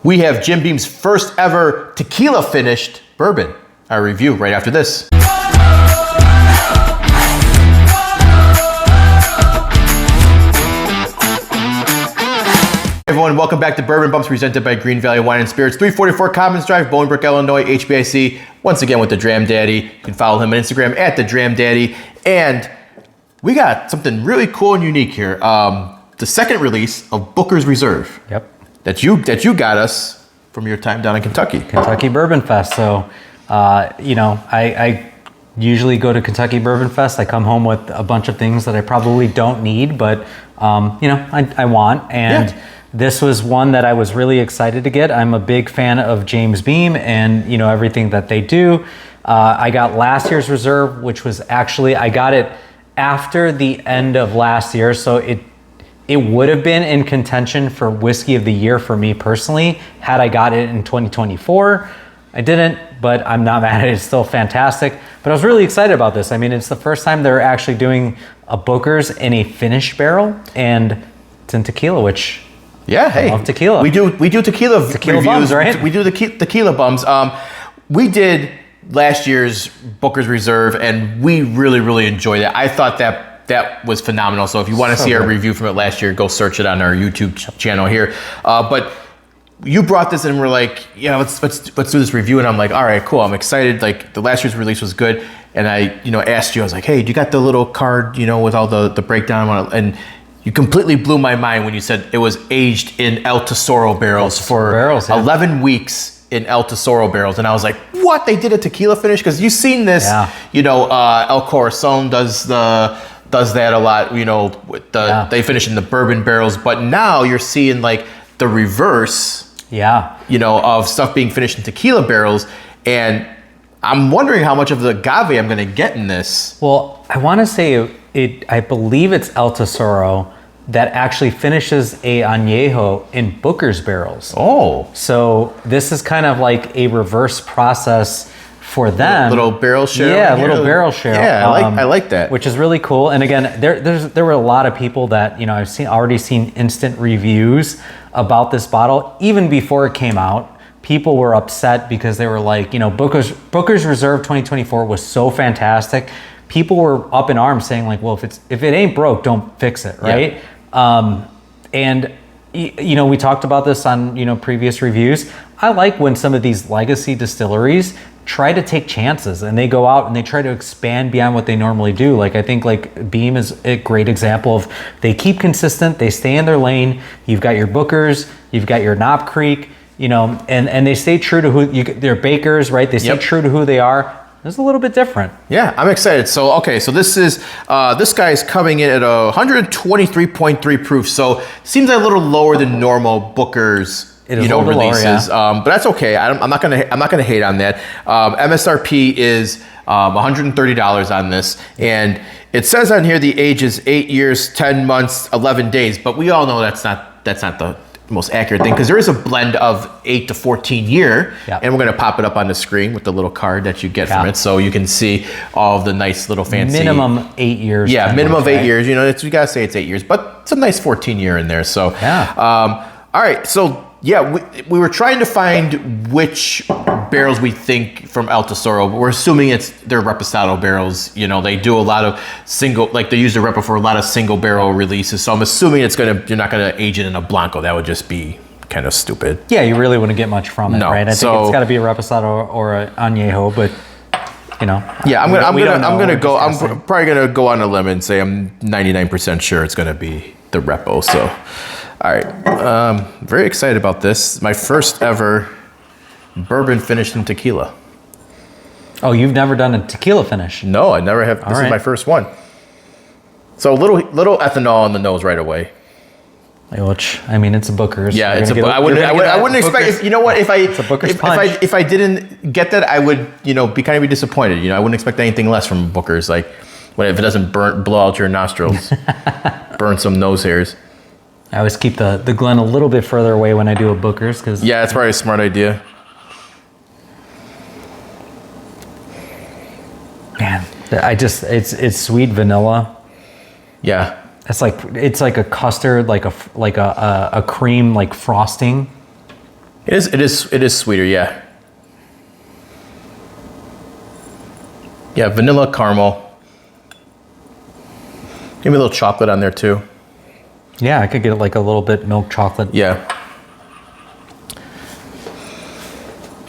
We have Jim Beam's first ever tequila finished bourbon. Our review right after this. Everyone, welcome back to Bourbon Bumps, presented by Greene Valley Wine Spirits, 344 Commons Drive, Bolingbrook, Illinois, HBIC. Once again with the Dram Daddy. You can follow him on Instagram at the Dram Daddy. And we got something really cool and unique here. The second release of Booker's Reserve. Yep. That you got us from your time down in Kentucky. Kentucky Bourbon Fest. So, I usually go to Kentucky Bourbon Fest. I come home with a bunch of things that I probably don't need, but I want. And this was one that I was really excited to get. I'm a big fan of James Beam and everything that they do. I got last year's reserve, which was actually, I got it after the end of last year, so it would have been in contention for whiskey of the year for me personally had I got it in 2024. I didn't, but I'm not mad at it. It's still fantastic. But I was really excited about this. I mean, it's the first time they're actually doing a Booker's in a finished barrel, and it's in tequila, which I love tequila. We do tequila reviews, bums, right? We do the tequila bums. We did last year's Booker's Reserve, and we really enjoyed it. I thought that was phenomenal. So if you want to see our review from it last year, go search it on our YouTube channel here. But you brought this and we're like, let's do this review. And I'm like, all right, cool. I'm excited. Like the last year's release was good. And I, asked you, I was like, hey, do you got the little card, with all the breakdown on it? And you completely blew my mind when you said it was aged in El Tesoro barrels for 11 weeks in El Tesoro barrels. And I was like, what? They did a tequila finish? Because you've seen this, El Corazon does that a lot, with they finish in the bourbon barrels, but now you're seeing like the reverse, of stuff being finished in tequila barrels. And I'm wondering how much of the agave I'm going to get in this. Well, I want to say I believe it's El Tesoro that actually finishes a añejo in Booker's barrels. Oh. So this is kind of like a reverse process for them. Little barrel share. Yeah, little barrel share. Yeah, I like that. Which is really cool. And again, there were a lot of people that, I've already seen instant reviews about this bottle. Even before it came out, people were upset because they were like, Booker's Reserve 2024 was so fantastic. People were up in arms saying like, well, if it ain't broke, don't fix it, right? Yeah. And we talked about this on, previous reviews. I like when some of these legacy distilleries try to take chances and they go out and they try to expand beyond what they normally do. Like I think like Beam is a great example of they keep consistent, they stay in their lane. You've got your Bookers, you've got your Knob Creek, and they stay true to they're bakers, right? They stay true to who they are. It's a little bit different. Yeah, I'm excited. So, so this is, this guy's coming in at 123.3 proof. So seems a little lower than normal Booker's, releases. Lower, but that's okay. I'm not gonna hate on that. MSRP is $130 on this, and it says on here the age is 8 years, 10 months, 11 days. But we all know that's not the most accurate thing, because there is a blend of 8 to 14 year, and we're going to pop it up on the screen with the little card that you get from it, so you can see all of the nice little fancy minimum 8 years. Yeah, minimum of 8 years. You gotta say it's 8 years, but it's a nice 14 year in there. So all right, so we were trying to find which barrels we think from El Tesoro, but we're assuming they're Reposado barrels. They do a lot of they use the Repo for a lot of single barrel releases. So I'm assuming you're not gonna age it in a Blanco. That would just be kind of stupid. Yeah, you really wouldn't get much from it, right? I think it's got to be a Reposado or an Añejo, but Yeah, I'm probably gonna go on a limb and say I'm 99% sure it's gonna be the Repo. So, all right, very excited about this. My first ever bourbon finished in tequila. Oh, you've never done a tequila finish? No, I never have. This is my first one. So little ethanol on the nose right away. Which, I mean, it's a Booker's. Yeah, it's I wouldn't expect. If I didn't get that, I would be disappointed. I wouldn't expect anything less from Booker's. Like if it doesn't blow out your nostrils, burn some nose hairs. I always keep the Glen a little bit further away when I do a Booker's, because it's probably a smart idea. Man, it's sweet vanilla. Yeah. It's like a custard, like a cream, like frosting. It is sweeter, yeah. Yeah, vanilla caramel. Maybe a little chocolate on there too. Yeah, I could get like a little bit milk chocolate. Yeah.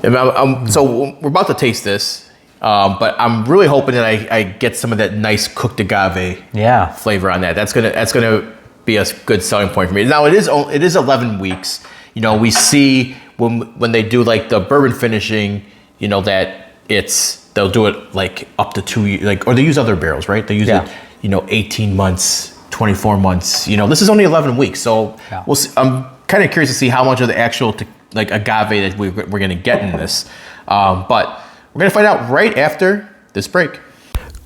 So we're about to taste this, but I'm really hoping that I get some of that nice cooked agave flavor on that. That's gonna be a good selling point for me. Now it is 11 weeks. You know, we see when they do like the bourbon finishing, you know, that they'll do it like up to 2 years, like, or they use other barrels, right? They use it, you know, 18 months, 24 months. You know, this is only 11 weeks, so we'll see. I'm kind of curious to see how much of the actual like agave that we're going to get in this. But we're going to find out right after this break.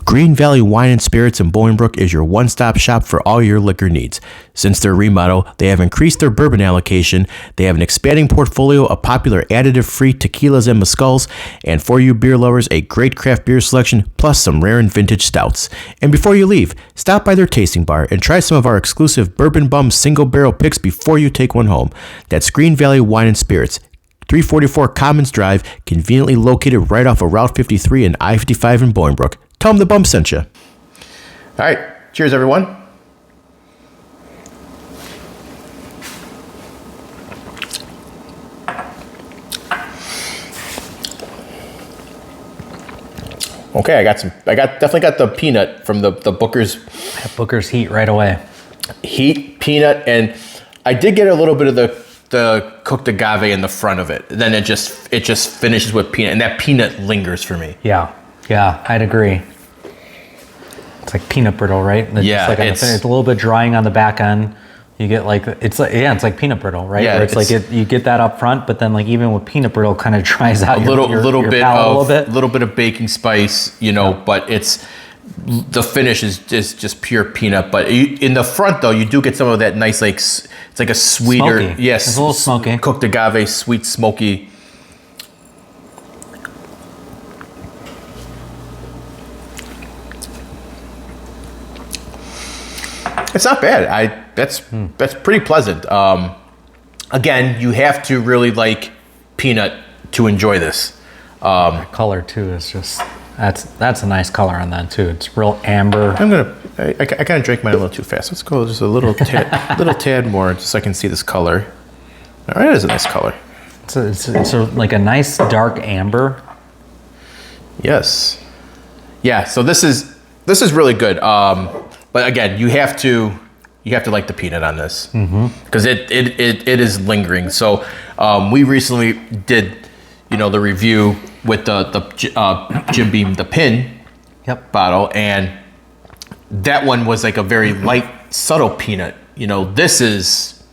Greene Valley Wine and Spirits in Bolingbrook is your one-stop shop for all your liquor needs. Since their remodel, they have increased their bourbon allocation, they have an expanding portfolio of popular additive-free tequilas and mezcals, and for you beer lovers, a great craft beer selection, plus some rare and vintage stouts. And before you leave, stop by their tasting bar and try some of our exclusive Bourbon Bums single-barrel picks before you take one home. That's Greene Valley Wine and Spirits, 344 Commons Drive, conveniently located right off of Route 53 and I-55 in Bolingbrook. Tell them the Bump sent you. All right. Cheers, everyone. Okay, definitely got the peanut from the Booker's. Booker's heat right away. Heat, peanut, and I did get a little bit of the cooked agave in the front of it. Then it just finishes with peanut, and that peanut lingers for me. Yeah, I'd agree. It's like peanut brittle, right? It's a little bit drying on the back end. You get it's like peanut brittle, right? Yeah, where it's like you get that up front, but then like even with peanut brittle, kind of dries out a little bit of baking spice, you know. Yeah. But the finish is just pure peanut. But in the front though, you do get some of that nice it's like a sweeter, smoky. Yes, it's a little smoky, cooked agave, sweet, smoky. It's not bad. That's pretty pleasant. Again, you have to really like peanut to enjoy this. The color too is just that's a nice color on that too. It's real amber. I kind of drank mine a little too fast. Let's go just a little tad more, just so I can see this color. All right, that is a nice color. It's like a nice dark amber. Yes. Yeah. So this is really good. But again, you have to like the peanut on this because it is lingering. So we recently did, you know, the review with the Jim Beam, the pin bottle, and that one was like a very light, subtle peanut. You know, this is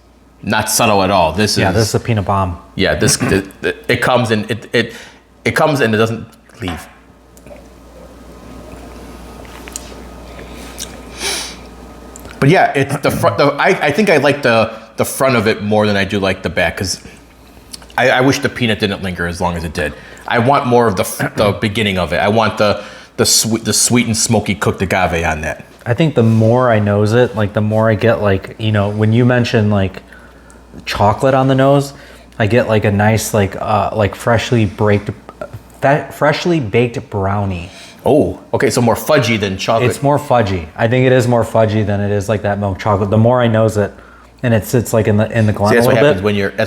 not subtle at all. This is a peanut bomb. Yeah, it comes and it comes and it doesn't leave. But yeah, it's the front. I think I like the front of it more than I do like the back, because I wish the peanut didn't linger as long as it did. I want more of the beginning of it. I want the sweet and smoky cooked agave on that. I think the more I nose it, like the more I get, like, you know, when you mention like chocolate on the nose, I get like a nice like freshly baked brownie. Oh, okay, so more fudgy than chocolate. It's more fudgy. I think it is more fudgy than it is like that milk chocolate. The more I nose it, and it sits like in the glen a little bit. That's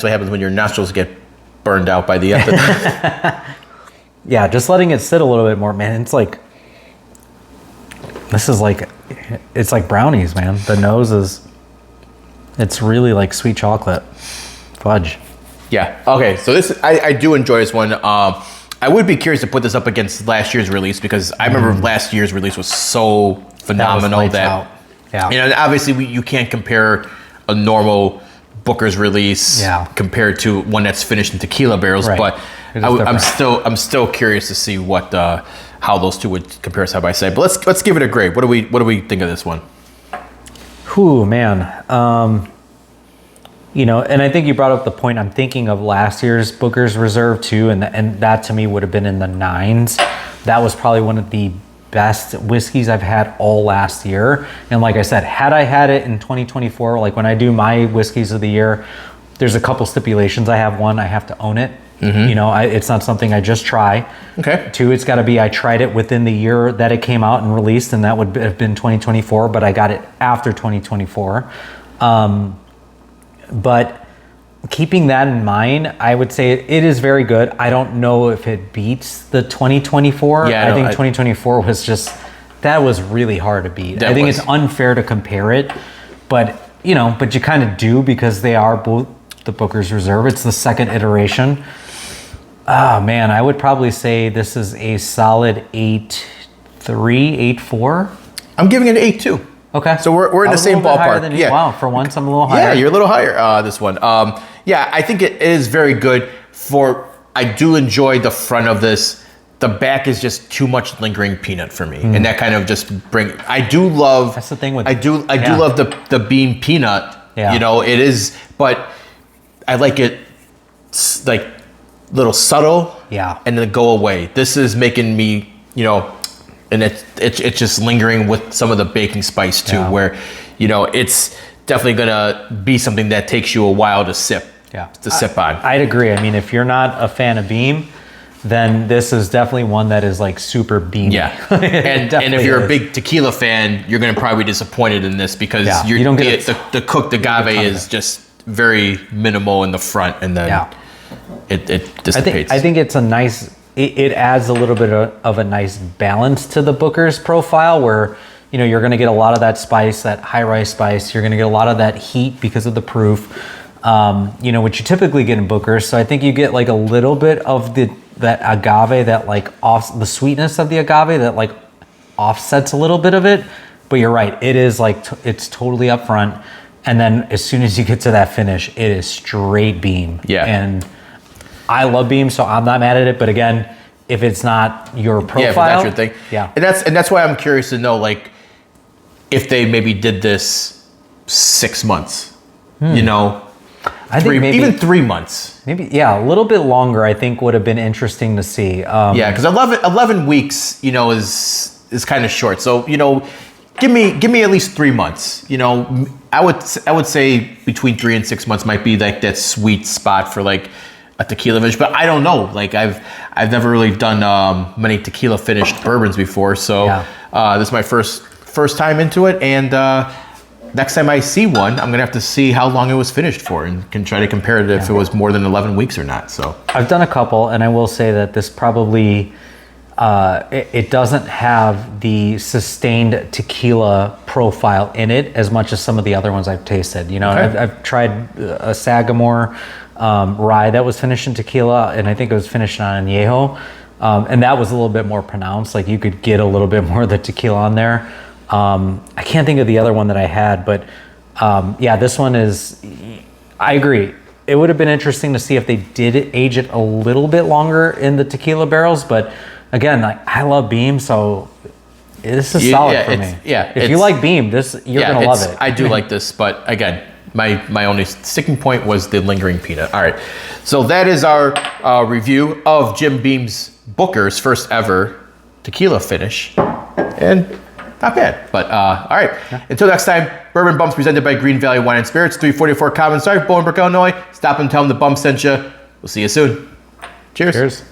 what happens when your nostrils get burned out by the end. Yeah, just letting it sit a little bit more, man. It's like it's like brownies, man. The nose it's really like sweet chocolate fudge. Yeah. Okay. So I do enjoy this one. I would be curious to put this up against last year's release, because I remember last year's release was so phenomenal that you know, obviously you can't compare a normal Booker's release compared to one that's finished in tequila barrels, right. But I'm still curious to see what how those two would compare side by side. But let's give it a grade. What do we think of this one? Whew, man. You know, and I think you brought up the point. I'm thinking of last year's Booker's Reserve too, and that to me would have been in the 9s. That was probably one of the best whiskeys I've had all last year. And like I said, had I had it in 2024, like when I do my whiskeys of the year, There's a couple stipulations. I have one, I have to own it. You know, it's not something I just try. Okay. 2, it's got to be I tried it within the year that it came out and released, and that would have been 2024, but I got it after 2024. But keeping that in mind, I would say it is very good. I don't know if it beats the 2024. Yeah, I think 2024 was just, that was really hard to beat. I think it's unfair to compare it, but you know, but you kind of do because they are both the Booker's Reserve. It's the second iteration. Oh man, I would probably say this is a solid 8.3, 8.4. I'm giving it an 8.2. Okay. So we're in the same ballpark. Yeah. Wow, for once I'm a little higher. Yeah, you're a little higher this one. Yeah, I think it is very good I do enjoy the front of this. The back is just too much lingering peanut for me. And that kind of just I do love. That's the thing with I do love the bean peanut. Yeah. You know, it is, but I like it like little subtle. Yeah. And then go away. This is making me, you know, and it's just lingering with some of the baking spice too, where, you know, it's definitely gonna be something that takes you a while to sip on. I'd agree. I mean, if you're not a fan of beam, then this is definitely one that is like super beamy. Yeah. and if you're a big tequila fan, you're gonna probably be disappointed in this because you don't get the cooked agave is just very minimal in the front, and then it dissipates. I think it's a nice, it adds a little bit of a nice balance to the Booker's profile where, you know, you're going to get a lot of that spice, that high rice spice. You're going to get a lot of that heat because of the proof, you know, which you typically get in Booker's. So I think you get like a little bit of that agave, that like the sweetness of the agave that like offsets a little bit of it. But you're right, it is like, it's totally up front. And then as soon as you get to that finish, it is straight beam. Yeah. And I love beam, so I'm not mad at it. But again, if it's not your profile, if that's your thing. Yeah. And that's why I'm curious to know, like, if they maybe did this 6 months, you know, I think maybe even 3 months. Maybe, yeah, a little bit longer, I think would have been interesting to see. Yeah, because 11 weeks, you know, is kind of short. So, you know, give me at least 3 months. You know, I would say between 3 and 6 months might be like that sweet spot for like a tequila finish. But I don't know. Like I've never really done many tequila finished bourbons before. So this is my first time into it, and next time I see one, I'm gonna have to see how long it was finished for, and can try to compare it if it was more than 11 weeks or not. So I've done a couple, and I will say that this probably it doesn't have the sustained tequila profile in it as much as some of the other ones I've tasted. You know, I've tried a Sagamore rye that was finished in tequila, and I think it was finished on añejo, and that was a little bit more pronounced. Like you could get a little bit more of the tequila on there. I can't think of the other one that I had, but yeah, this one is, I agree. It would have been interesting to see if they did age it a little bit longer in the tequila barrels, but again, like, I love beam, so this is solid for me. Yeah, if you like beam, you're gonna love it. I do like this, but again, my only sticking point was the lingering peanut. All right, so that is our review of Jim Beam's Booker's first ever tequila finish, and not bad. But all right, until next time, Bourbon Bums presented by Greene Valley Wine and Spirits, 344 Common Drive, Bolingbrook, Illinois. Stop and tell them the Bum sent you. We'll see you soon. Cheers.